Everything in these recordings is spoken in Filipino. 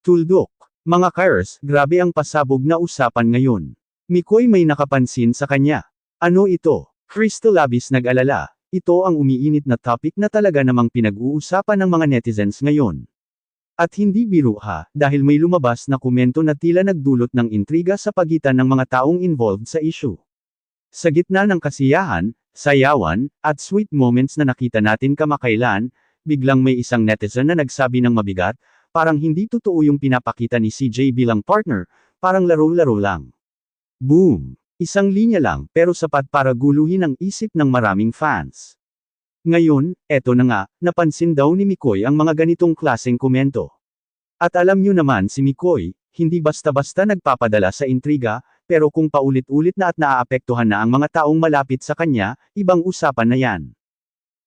Tuldok. Mga Kairos, grabe ang pasabog na usapan ngayon. Mikoy may nakapansin sa kanya. Ano ito? Crystal labis nag-alala. Ito ang umiinit na topic na talaga namang pinag-uusapan ng mga netizens ngayon. At hindi biro ha, dahil may lumabas na komento na tila nagdulot ng intriga sa pagitan ng mga taong involved sa issue. Sa gitna ng kasiyahan, sayawan, at sweet moments na nakita natin kamakailan, biglang may isang netizen na nagsabi ng mabigat, parang hindi totoo yung pinapakita ni CJ bilang partner, parang laro-laro lang. Boom! Isang linya lang, pero sapat para guluhin ang isip ng maraming fans. Ngayon, eto na nga, napansin daw ni Mikoy ang mga ganitong klaseng komento. At alam nyo naman si Mikoy, hindi basta-basta nagpapadala sa intriga, pero kung paulit-ulit na at naaapektuhan na ang mga taong malapit sa kanya, ibang usapan na yan.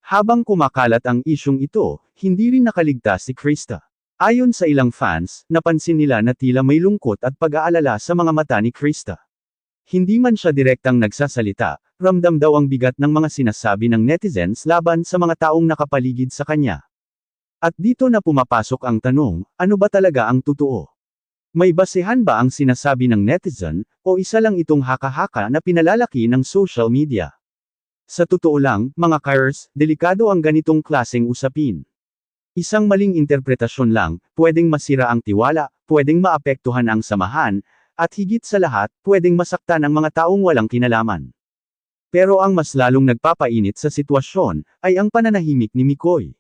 Habang kumakalat ang isyung ito, hindi rin nakaligtas si Krista. Ayon sa ilang fans, napansin nila na tila may lungkot at pag-aalala sa mga mata ni Krista. Hindi man siya direktang nagsasalita, ramdam daw ang bigat ng mga sinasabi ng netizens laban sa mga taong nakapaligid sa kanya. At dito na pumapasok ang tanong, ano ba talaga ang totoo? May basehan ba ang sinasabi ng netizen, o isa lang itong haka-haka na pinalalaki ng social media? Sa totoo lang, mga Kairos, delikado ang ganitong klaseng usapin. Isang maling interpretasyon lang, pwedeng masira ang tiwala, pwedeng maapektuhan ang samahan, at higit sa lahat, pwedeng masaktan ang mga taong walang kinalaman. Pero ang mas lalong nagpapainit sa sitwasyon, ay ang pananahimik ni Mikoy.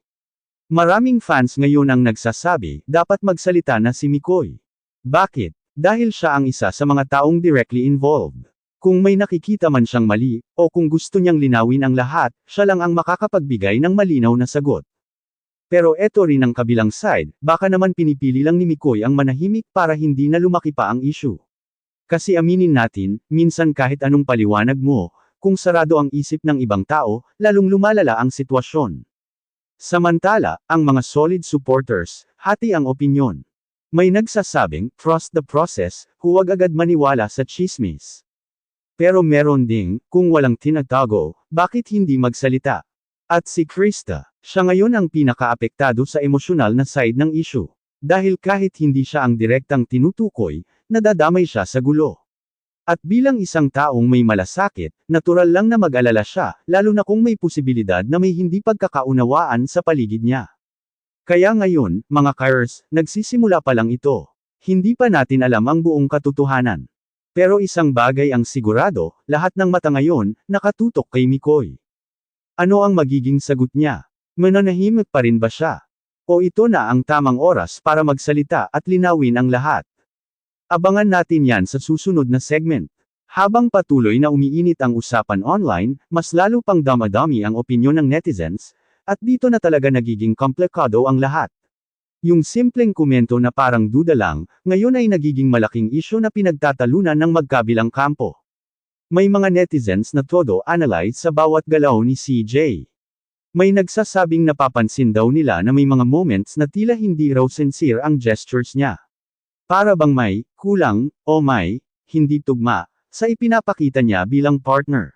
Maraming fans ngayon ang nagsasabi, dapat magsalita na si Mikoy. Bakit? Dahil siya ang isa sa mga taong directly involved. Kung may nakikita man siyang mali, o kung gusto niyang linawin ang lahat, siya lang ang makakapagbigay ng malinaw na sagot. Pero eto rin ang kabilang side, baka naman pinipili lang ni Mikoy ang manahimik para hindi na lumaki pa ang issue. Kasi aminin natin, minsan kahit anong paliwanag mo, kung sarado ang isip ng ibang tao, lalong lumalala ang sitwasyon. Samantala, ang mga solid supporters, hati ang opinyon. May nagsasabing, trust the process, huwag agad maniwala sa chismis. Pero meron ding, kung walang tinatago, bakit hindi magsalita? At si Krista, siya ngayon ang pinakaapektado sa emosyonal na side ng issue. Dahil kahit hindi siya ang direktang tinutukoy, nadadamay siya sa gulo. At bilang isang taong may malasakit, natural lang na mag-alala siya, lalo na kung may posibilidad na may hindi pagkakaunawaan sa paligid niya. Kaya ngayon, mga Kairos, nagsisimula pa lang ito. Hindi pa natin alam ang buong katotohanan. Pero isang bagay ang sigurado, lahat ng mata ngayon, nakatutok kay Mikoy. Ano ang magiging sagot niya? Mananahimik pa rin ba siya? O ito na ang tamang oras para magsalita at linawin ang lahat? Abangan natin yan sa susunod na segment. Habang patuloy na umiinit ang usapan online, mas lalo pang damadami ang opinyon ng netizens, at dito na talaga nagiging komplikado ang lahat. Yung simpleng komento na parang duda lang, ngayon ay nagiging malaking isyu na pinagtatalunan ng magkabilang kampo. May mga netizens na todo analyze sa bawat galaw ni CJ. May nagsasabing napapansin daw nila na may mga moments na tila hindi raw sincere ang gestures niya. Para bang may kulang, o may hindi tugma, sa ipinapakita niya bilang partner.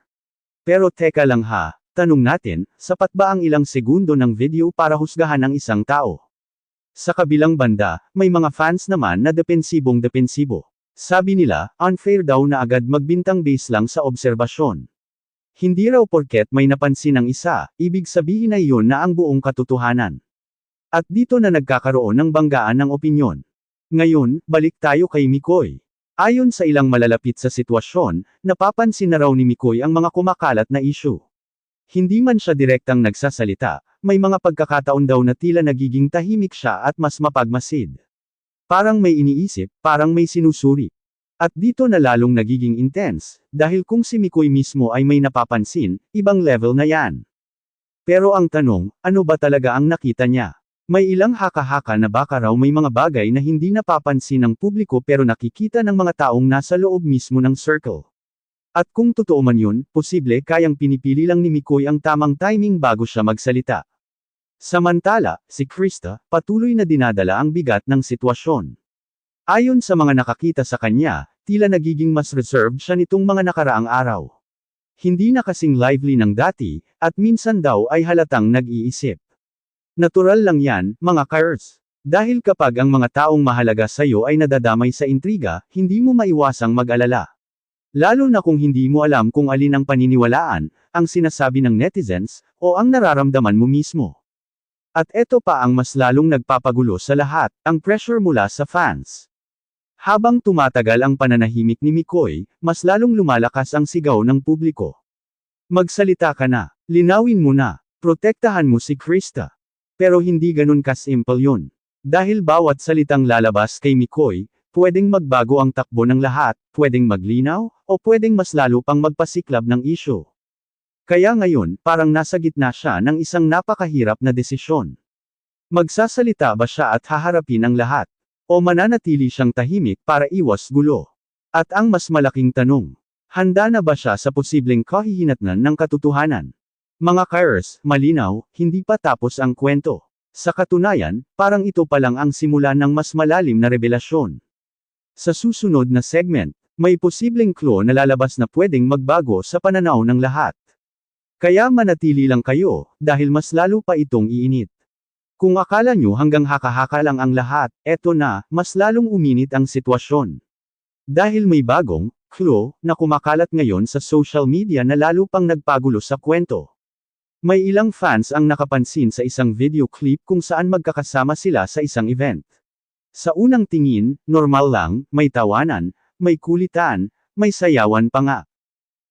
Pero teka lang ha, tanong natin, sapat ba ang ilang segundo ng video para husgahan ang isang tao? Sa kabilang banda, may mga fans naman na depensibong-depensibo. Sabi nila, unfair daw na agad magbintang base lang sa obserbasyon. Hindi raw porket may napansin ang isa, ibig sabihin ay yun na ang buong katotohanan. At dito na nagkakaroon ng banggaan ng opinyon. Ngayon, balik tayo kay Mikoy. Ayon sa ilang malalapit sa sitwasyon, napapansin na raw ni Mikoy ang mga kumakalat na issue. Hindi man siya direktang nagsasalita, may mga pagkakataon daw na tila nagiging tahimik siya at mas mapagmasid. Parang may iniisip, parang may sinusuri. At dito na lalong nagiging intense, dahil kung si Mikoy mismo ay may napapansin, ibang level na yan. Pero ang tanong, ano ba talaga ang nakita niya? May ilang haka-haka na baka raw may mga bagay na hindi napapansin ng publiko pero nakikita ng mga taong nasa loob mismo ng circle. At kung totoo man yun, posible kayang pinipili lang ni Mikoy ang tamang timing bago siya magsalita. Samantala, si Krista, patuloy na dinadala ang bigat ng sitwasyon. Ayon sa mga nakakita sa kanya, tila nagiging mas reserved siya nitong mga nakaraang araw. Hindi na kasing lively ng dati, at minsan daw ay halatang nag-iisip. Natural lang yan, mga Kairos. Dahil kapag ang mga taong mahalaga sa'yo ay nadadamay sa intriga, hindi mo maiwasang mag-alala. Lalo na kung hindi mo alam kung alin ang paniniwalaan, ang sinasabi ng netizens, o ang nararamdaman mo mismo. At eto pa ang mas lalong nagpapagulo sa lahat, ang pressure mula sa fans. Habang tumatagal ang pananahimik ni Mikoy, mas lalong lumalakas ang sigaw ng publiko. Magsalita ka na, linawin mo na, protektahan mo si Krista. Pero hindi ganun ka-simple yun. Dahil bawat salitang lalabas kay Mikoy, pwedeng magbago ang takbo ng lahat, pwedeng maglinaw, o pwedeng mas lalo pang magpasiklab ng issue. Kaya ngayon, parang nasa gitna siya ng isang napakahirap na desisyon. Magsasalita ba siya at haharapin ang lahat? O mananatili siyang tahimik para iwas gulo? At ang mas malaking tanong, handa na ba siya sa posibleng kahihinatnan ng katotohanan? Mga Kairos, malinaw, hindi pa tapos ang kwento. Sa katunayan, parang ito pa lang ang simula ng mas malalim na revelasyon. Sa susunod na segment, may posibleng clue na lalabas na pwedeng magbago sa pananaw ng lahat. Kaya manatili lang kayo, dahil mas lalo pa itong iinit. Kung akala nyo hanggang haka-haka lang ang lahat, eto na, mas lalong uminit ang sitwasyon. Dahil may bagong clue na kumakalat ngayon sa social media na lalo pang nagpagulo sa kwento. May ilang fans ang nakapansin sa isang video clip kung saan magkakasama sila sa isang event. Sa unang tingin, normal lang, may tawanan, may kulitan, may sayawan pa nga.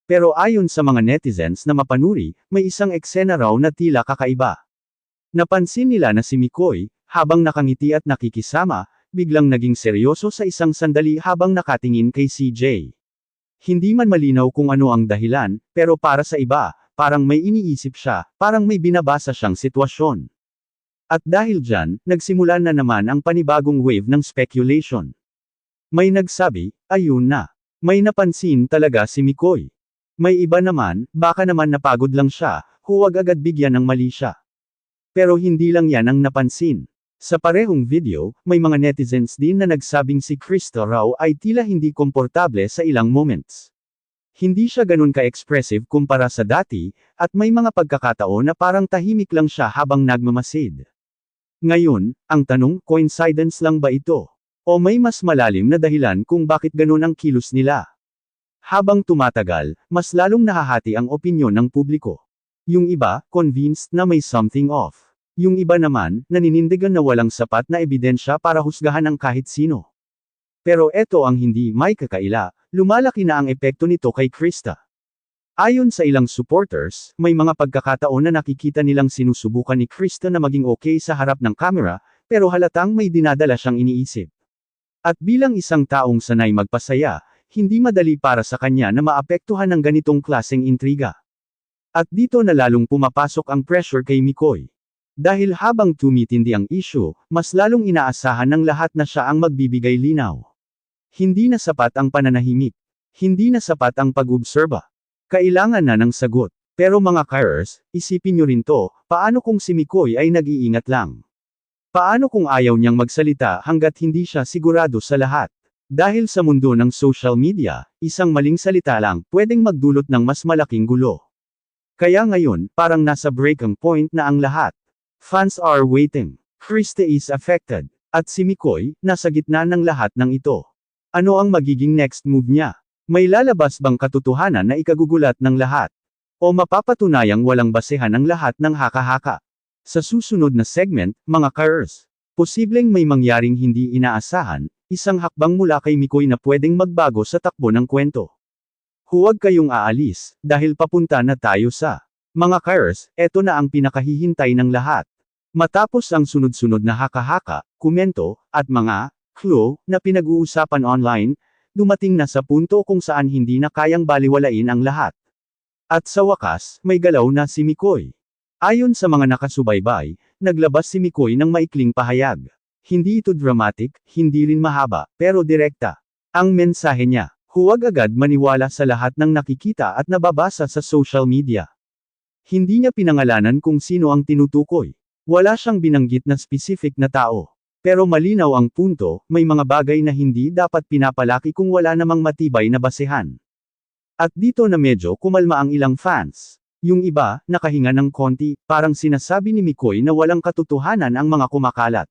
Pero ayon sa mga netizens na mapanuri, may isang eksena raw na tila kakaiba. Napansin nila na si Mikoy, habang nakangiti at nakikisama, biglang naging seryoso sa isang sandali habang nakatingin kay CJ. Hindi man malinaw kung ano ang dahilan, pero para sa iba, parang may iniisip siya, parang may binabasa siyang sitwasyon. At dahil dyan, nagsimula na naman ang panibagong wave ng speculation. May nagsabi, ayun na. May napansin talaga si Mikoy. May iba naman, baka naman napagod lang siya, huwag agad bigyan ng mali siya. Pero hindi lang yan ang napansin. Sa parehong video, may mga netizens din na nagsabing si Krista raw ay tila hindi komportable sa ilang moments. Hindi siya ganun ka-expressive kumpara sa dati, at may mga pagkakataon na parang tahimik lang siya habang nagmamasid. Ngayon, ang tanong, coincidence lang ba ito? O may mas malalim na dahilan kung bakit ganun ang kilos nila? Habang tumatagal, mas lalong nahahati ang opinyon ng publiko. Yung iba, convinced na may something off. Yung iba naman, naninindigan na walang sapat na ebidensya para husgahan ang kahit sino. Pero eto ang hindi may kakaila, lumalaki na ang epekto nito kay Krista. Ayon sa ilang supporters, may mga pagkakataon na nakikita nilang sinusubukan ni Krista na maging okay sa harap ng kamera, pero halatang may dinadala siyang iniisip. At bilang isang taong sanay magpasaya, hindi madali para sa kanya na maapektuhan ng ganitong klaseng intriga. At dito na lalong pumapasok ang pressure kay Mikoy. Dahil habang tumitindi ang issue, mas lalong inaasahan ng lahat na siya ang magbibigay linaw. Hindi na sapat ang pananahimik. Hindi na sapat ang pag-obserba. Kailangan na ng sagot. Pero mga Kairos, isipin nyo rin to, paano kung si Mikoy ay nag-iingat lang? Paano kung ayaw niyang magsalita hanggat hindi siya sigurado sa lahat? Dahil sa mundo ng social media, isang maling salita lang pwedeng magdulot ng mas malaking gulo. Kaya ngayon, parang nasa breaking point na ang lahat. Fans are waiting. Krista is affected. At si Mikoy, nasa gitna ng lahat ng ito. Ano ang magiging next move niya? May lalabas bang katotohanan na ikagugulat ng lahat? O mapapatunayang walang basehan ang lahat ng haka-haka? Sa susunod na segment, mga Kairos, posibleng may mangyaring hindi inaasahan, isang hakbang mula kay Mikoy na pwedeng magbago sa takbo ng kwento. Huwag kayong aalis, dahil papunta na tayo sa mga Kairos, eto na ang pinakahihintay ng lahat. Matapos ang sunod-sunod na haka-haka, komento, at mga clue na pinag-uusapan online, dumating na sa punto kung saan hindi na kayang baliwalain ang lahat. At sa wakas, may galaw na si Mikoy. Ayon sa mga nakasubaybay, naglabas si Mikoy ng maikling pahayag. Hindi ito dramatic, hindi rin mahaba, pero direkta. Ang mensahe niya, huwag agad maniwala sa lahat ng nakikita at nababasa sa social media. Hindi niya pinangalanan kung sino ang tinutukoy. Wala siyang binanggit na specific na tao. Pero malinaw ang punto, may mga bagay na hindi dapat pinapalaki kung wala namang matibay na basehan. At dito na medyo kumalma ang ilang fans. Yung iba, nakahinga ng konti, parang sinasabi ni Mikoy na walang katotohanan ang mga kumakalat.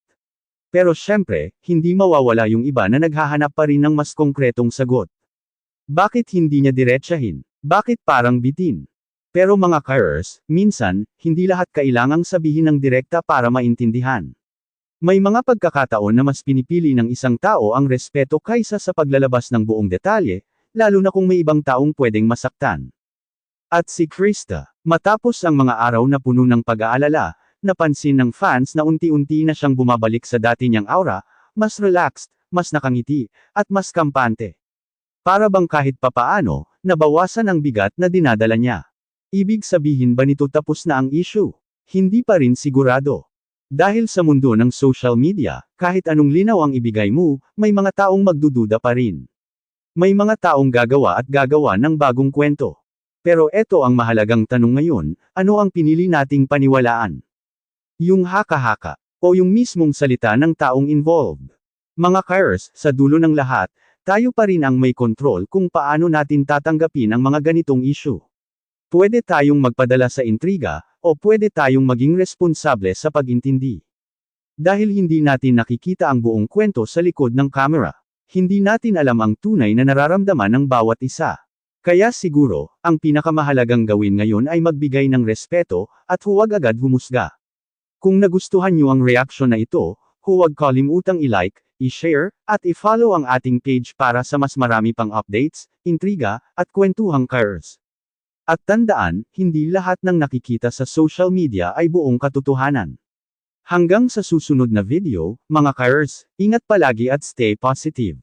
Pero syempre, hindi mawawala yung iba na naghahanap pa rin ng mas konkretong sagot. Bakit hindi niya diretsahin? Bakit parang bitin? Pero mga carers, minsan, hindi lahat kailangang sabihin ng direkta para maintindihan. May mga pagkakataon na mas pinipili ng isang tao ang respeto kaysa sa paglalabas ng buong detalye, lalo na kung may ibang taong pwedeng masaktan. At si Krista, matapos ang mga araw na puno ng pag-aalala, napansin ng fans na unti-unti na siyang bumabalik sa dati niyang aura, mas relaxed, mas nakangiti, at mas kampante. Para bang kahit papaano, nabawasan ang bigat na dinadala niya. Ibig sabihin ba nito tapos na ang issue? Hindi pa rin sigurado. Dahil sa mundo ng social media, kahit anong linaw ang ibigay mo, may mga taong magdududa pa rin. May mga taong gagawa at gagawa ng bagong kwento. Pero eto ang mahalagang tanong ngayon, ano ang pinili nating paniwalaan? Yung haka-haka, o yung mismong salita ng taong involved? Mga carers, sa dulo ng lahat, tayo pa rin ang may kontrol kung paano natin tatanggapin ang mga ganitong issue. Pwede tayong magpadala sa intriga, o pwede tayong maging responsable sa pag-intindi. Dahil hindi natin nakikita ang buong kwento sa likod ng camera, hindi natin alam ang tunay na nararamdaman ng bawat isa. Kaya siguro, ang pinakamahalagang gawin ngayon ay magbigay ng respeto, at huwag agad humusga. Kung nagustuhan niyo ang reaksyon na ito, huwag kalimutang i-like, i-share, at i-follow ang ating page para sa mas marami pang updates, intriga, at kwentuhang carers. At tandaan, hindi lahat ng nakikita sa social media ay buong katotohanan. Hanggang sa susunod na video, mga carers, ingat palagi at stay positive.